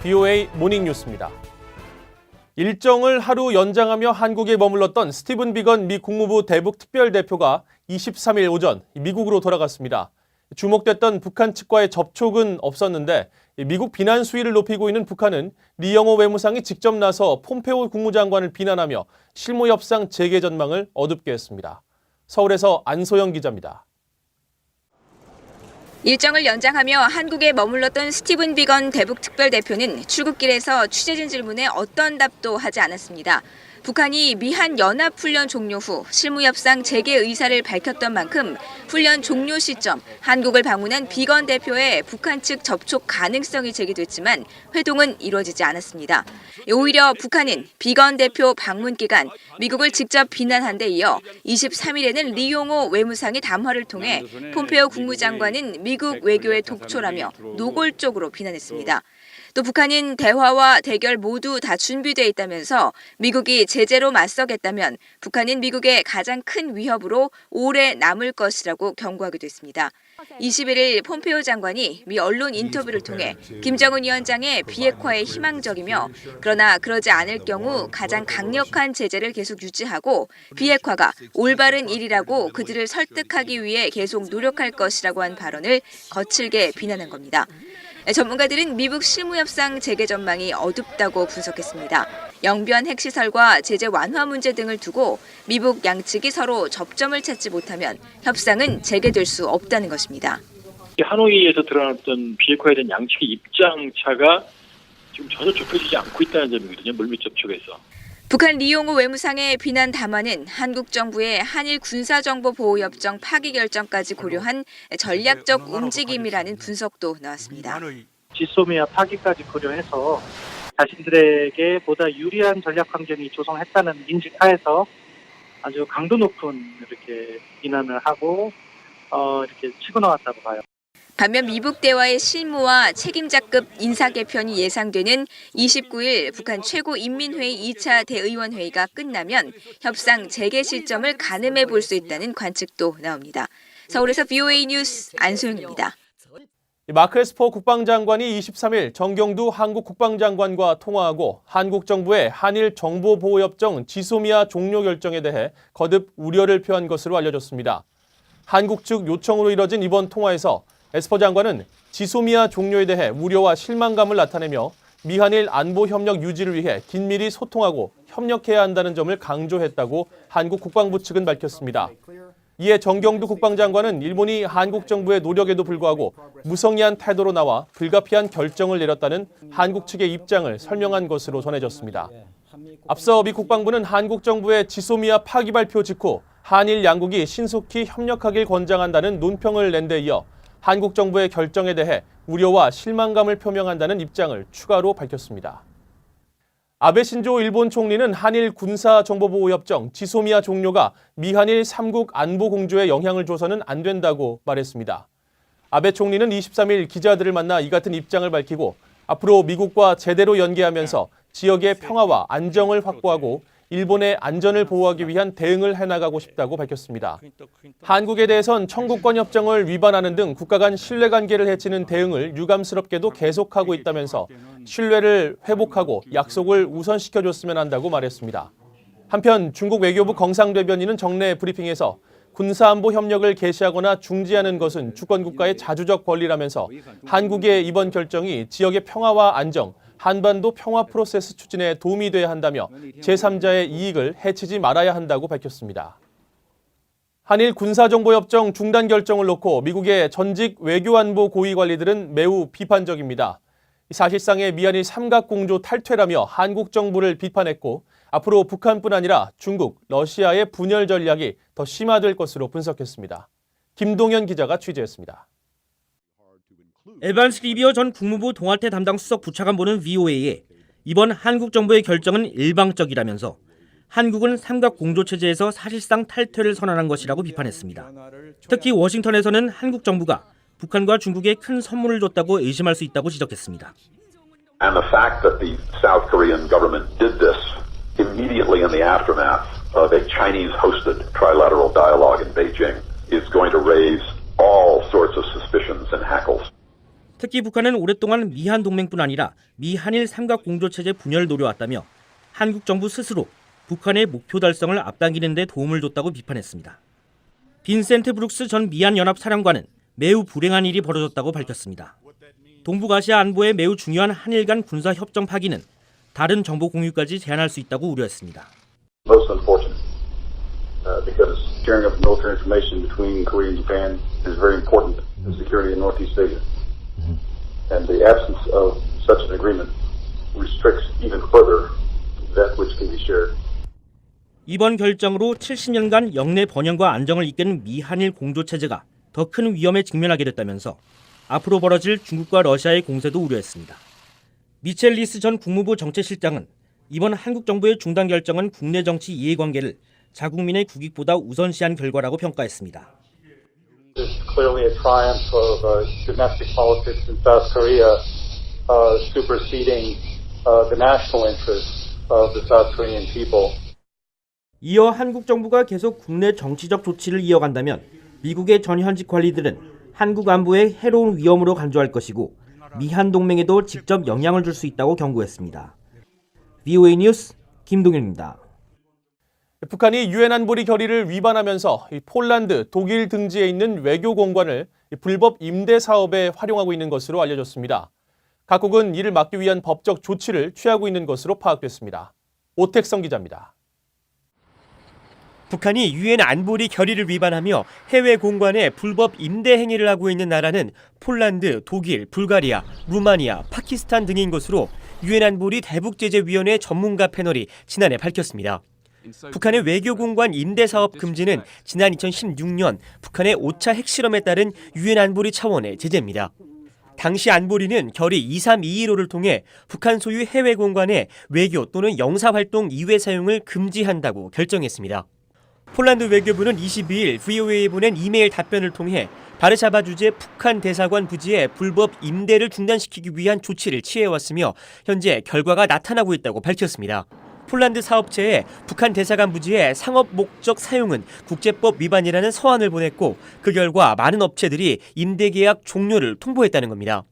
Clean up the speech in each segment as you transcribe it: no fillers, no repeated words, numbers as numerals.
BOA 모닝뉴스입니다. 일정을 하루 연장하며 한국에 머물렀던 스티븐 비건 미 국무부 대북 특별대표가 23일 오전 미국으로 돌아갔습니다. 주목됐던 북한 측과의 접촉은 없었는데 미국 비난 수위를 높이고 있는 북한은 리영호 외무상이 직접 나서 폼페오 국무장관을 비난하며 실무 협상 재개 전망을 어둡게 했습니다. 서울에서 안소영 기자입니다. 일정을 연장하며 한국에 머물렀던 스티븐 비건 대북 특별대표는 출국길에서 취재진 질문에 어떤 답도 하지 않았습니다. 북한이 미한 연합훈련 종료 후 실무협상 재개 의사를 밝혔던 만큼 훈련 종료 시점 한국을 방문한 비건 대표의 북한 측 접촉 가능성이 제기됐지만 회동은 이루어지지 않았습니다. 오히려 북한은 비건 대표 방문 기간 미국을 직접 비난한 데 이어 23일에는 리용호 외무상이 담화를 통해 폼페오 국무장관은 미국 외교의 독초라며 노골적으로 비난했습니다. 또 북한은 대화와 대결 모두 다 준비돼 있다면서 미국이 제재로 맞서겠다면 북한은 미국의 가장 큰 위협으로 오래 남을 것이라고 경고하기도 했습니다. 21일 폼페오 장관이 미 언론 인터뷰를 통해 김정은 위원장의 비핵화에 희망적이며 그러나 그러지 않을 경우 가장 강력한 제재를 계속 유지하고 비핵화가 올바른 일이라고 그들을 설득하기 위해 계속 노력할 것이라고 한 발언을 거칠게 비난한 겁니다. 전문가들은 미국 실무협상 재개 전망이 어둡다고 분석했습니다. 영변 핵시설과 제재 완화 문제 등을 두고 미국 양측이 서로 접점을 찾지 못하면 협상은 재개될 수 없다는 것입니다. 하노이에서 드러났던 비핵화에 대한 양측의 입장차가 지금 전혀 좁혀지지 않고 있다는 점이거든요. 물밑 접촉에서. 북한 리용호 외무상의 비난 담화는 한국 정부의 한일 군사정보보호협정 파기 결정까지 고려한 전략적 움직임이라는 분석도 나왔습니다. 지소미아 파기까지 고려해서 자신들에게 보다 유리한 전략 환경이 조성했다는 인식하에서 아주 강도 높은 이렇게 비난을 하고 이렇게 치고 나왔다고 봐요. 반면 미북 대화의 실무와 책임자급 인사 개편이 예상되는 29일 북한 최고인민회의 2차 대의원회의가 끝나면 협상 재개 시점을 가늠해 볼 수 있다는 관측도 나옵니다. 서울에서 BOA 뉴스 안소영입니다. 마크 에스퍼 국방장관이 23일 정경두 한국 국방장관과 통화하고 한국 정부의 한일 정보보호협정 지소미아 종료 결정에 대해 거듭 우려를 표한 것으로 알려졌습니다. 한국 측 요청으로 이뤄진 이번 통화에서 에스퍼 장관은 지소미아 종료에 대해 우려와 실망감을 나타내며 미한일 안보협력 유지를 위해 긴밀히 소통하고 협력해야 한다는 점을 강조했다고 한국 국방부 측은 밝혔습니다. 이에 정경두 국방장관은 일본이 한국 정부의 노력에도 불구하고 무성의한 태도로 나와 불가피한 결정을 내렸다는 한국 측의 입장을 설명한 것으로 전해졌습니다. 앞서 미 국방부는 한국 정부의 지소미아 파기 발표 직후 한일 양국이 신속히 협력하길 권장한다는 논평을 낸 데 이어 한국 정부의 결정에 대해 우려와 실망감을 표명한다는 입장을 추가로 밝혔습니다. 아베 신조 일본 총리는 한일 군사정보보호협정 지소미아 종료가 미한일 3국 안보 공조에 영향을 줘서는 안 된다고 말했습니다. 아베 총리는 23일 기자들을 만나 이 같은 입장을 밝히고 앞으로 미국과 제대로 연계하면서 지역의 평화와 안정을 확보하고 일본의 안전을 보호하기 위한 대응을 해나가고 싶다고 밝혔습니다. 한국에 대해선 청구권 협정을 위반하는 등 국가 간 신뢰관계를 해치는 대응을 유감스럽게도 계속하고 있다면서 신뢰를 회복하고 약속을 우선시켜줬으면 한다고 말했습니다. 한편 중국 외교부 경상대변인은 정례 브리핑에서 군사안보 협력을 개시하거나 중지하는 것은 주권국가의 자주적 권리라면서 한국의 이번 결정이 지역의 평화와 안정, 한반도 평화 프로세스 추진에 도움이 돼야 한다며 제3자의 이익을 해치지 말아야 한다고 밝혔습니다. 한일 군사정보협정 중단 결정을 놓고 미국의 전직 외교안보 고위 관리들은 매우 비판적입니다. 사실상의 미한일 삼각공조 탈퇴라며 한국 정부를 비판했고 앞으로 북한뿐 아니라 중국, 러시아의 분열 전략이 더 심화될 것으로 분석했습니다. 김동현 기자가 취재했습니다. 에반스 리비어 전 국무부 동아태 담당 수석 부차관보는 VOA에 이번 한국 정부의 결정은 일방적이라면서 한국은 삼각공조체제에서 사실상 탈퇴를 선언한 것이라고 비판했습니다. 특히 워싱턴에서는 한국 정부가 북한과 중국에 큰 선물을 줬다고 의심할 수 있다고 지적했습니다. And the fact that the South Korean government did this immediately in the aftermath of a Chinese-hosted trilateral dialogue in Beijing is going to raise all sorts of suspicions and hackles. 특히 북한은 오랫동안 미한 동맹뿐 아니라 미한일 삼각공조체제 분열을 노려왔다며 한국 정부 스스로 북한의 목표 달성을 앞당기는 데 도움을 줬다고 비판했습니다. 빈센트 브룩스 전 미한연합사령관은 매우 불행한 일이 벌어졌다고 밝혔습니다. 동북아시아 안보에 매우 중요한 한일 간 군사협정 파기는 다른 정보 공유까지 제한할 수 있다고 우려했습니다. Most unfortunate, because sharing of military information between Korea and Japan is very important to security in Northeast Asia. And the absence of such an agreement restricts even further that which can be shared. 이번 결정으로 70년간 영내 번영과 안정을 이끈 미한일 공조체제가 더 큰 위험에 직면하게 됐다면서 앞으로 벌어질 중국과 러시아의 공세도 우려했습니다. 미첼 리스 전 국무부 정책실장은 이번 한국 정부의 중단 결정은 국내 정치 이해관계를 자국민의 국익보다 우선시한 결과라고 평가했습니다. It's clearly a triumph of domestic politics in South Korea, superseding the national interests of the South Korean people. 이어 한국 정부가 계속 국내 정치적 조치를 이어간다면 미국의 전현직 관리들은 한국 안보에 해로운 위험으로 간주할 것이고 미한 동맹에도 직접 영향을 줄 수 있다고 경고했습니다. VOA 뉴스 김동현입니다. 북한이 유엔 안보리 결의를 위반하면서 폴란드, 독일 등지에 있는 외교 공관을 불법 임대 사업에 활용하고 있는 것으로 알려졌습니다. 각국은 이를 막기 위한 법적 조치를 취하고 있는 것으로 파악됐습니다. 오택성 기자입니다. 북한이 유엔 안보리 결의를 위반하며 해외 공관에 불법 임대 행위를 하고 있는 나라는 폴란드, 독일, 불가리아, 루마니아, 파키스탄 등인 것으로 유엔 안보리 대북제재위원회 전문가 패널이 지난해 밝혔습니다. 북한의 외교 공관 임대 사업 금지는 지난 2016년 북한의 5차 핵실험에 따른 유엔 안보리 차원의 제재입니다. 당시 안보리는 결의 23215를 통해 북한 소유 해외 공관에 외교 또는 영사활동 이외 사용을 금지한다고 결정했습니다. 폴란드 외교부는 22일 VOA에 보낸 이메일 답변을 통해 바르샤바 주재 북한 대사관 부지의 불법 임대를 중단시키기 위한 조치를 취해왔으며 현재 결과가 나타나고 있다고 밝혔습니다. 폴란드 사업체에 북한 대사관 부지의 상업 목적 사용은 국제법 위반이라는 서한을 보냈고 그 결과 많은 업체들이 임대 계약 종료를 통보했다는 겁니다.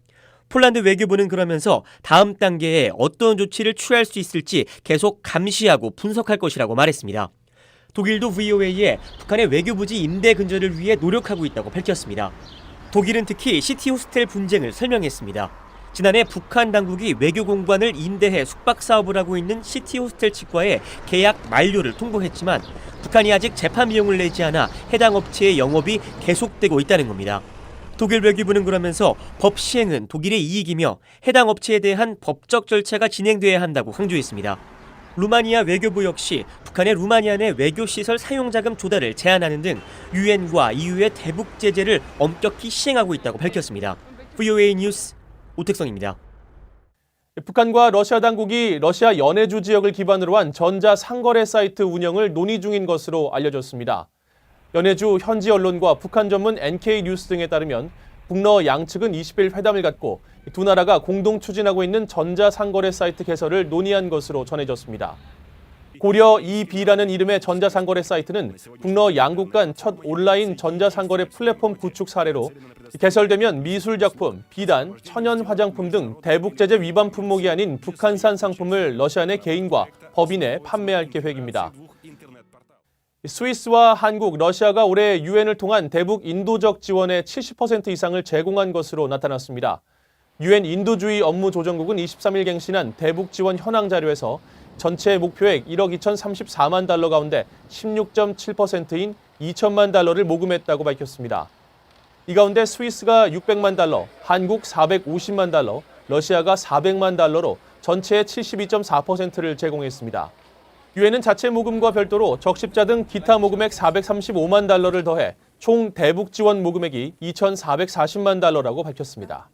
폴란드 외교부는 그러면서 다음 단계에 어떤 조치를 취할 수 있을지 계속 감시하고 분석할 것이라고 말했습니다. 독일도 VOA에 북한의 외교부지 임대 근절을 위해 노력하고 있다고 밝혔습니다. 독일은 특히 시티호스텔 분쟁을 설명했습니다. 지난해 북한 당국이 외교 공관을 임대해 숙박 사업을 하고 있는 시티호스텔 측과의 계약 만료를 통보했지만 북한이 아직 재판 비용을 내지 않아 해당 업체의 영업이 계속되고 있다는 겁니다. 독일 외교부는 그러면서 법 시행은 독일의 이익이며 해당 업체에 대한 법적 절차가 진행돼야 한다고 강조했습니다. 루마니아 외교부 역시 북한의 루마니아 내 외교시설 사용자금 조달을 제한하는 등 유엔과 EU의 대북 제재를 엄격히 시행하고 있다고 밝혔습니다. VOA 뉴스 오택성입니다. 북한과 러시아 당국이 러시아 연해주 지역을 기반으로 한 전자상거래 사이트 운영을 논의 중인 것으로 알려졌습니다. 연해주 현지 언론과 북한 전문 NK뉴스 등에 따르면 북러 양측은 20일 회담을 갖고 두 나라가 공동 추진하고 있는 전자상거래 사이트 개설을 논의한 것으로 전해졌습니다. 고려 EB라는 이름의 전자상거래 사이트는 북러 양국 간 첫 온라인 전자상거래 플랫폼 구축 사례로 개설되면 미술작품, 비단, 천연 화장품 등 대북제재 위반 품목이 아닌 북한산 상품을 러시아 내 개인과 법인에 판매할 계획입니다. 스위스와 한국, 러시아가 올해 유엔을 통한 대북 인도적 지원의 70% 이상을 제공한 것으로 나타났습니다. 유엔 인도주의 업무조정국은 23일 갱신한 대북 지원 현황 자료에서 전체 목표액 1억 2,034만 달러 가운데 16.7%인 2천만 달러를 모금했다고 밝혔습니다. 이 가운데 스위스가 600만 달러, 한국 450만 달러, 러시아가 400만 달러로 전체의 72.4%를 제공했습니다. 유엔은 자체 모금과 별도로 적십자 등 기타 모금액 435만 달러를 더해 총 대북 지원 모금액이 2,440만 달러라고 밝혔습니다.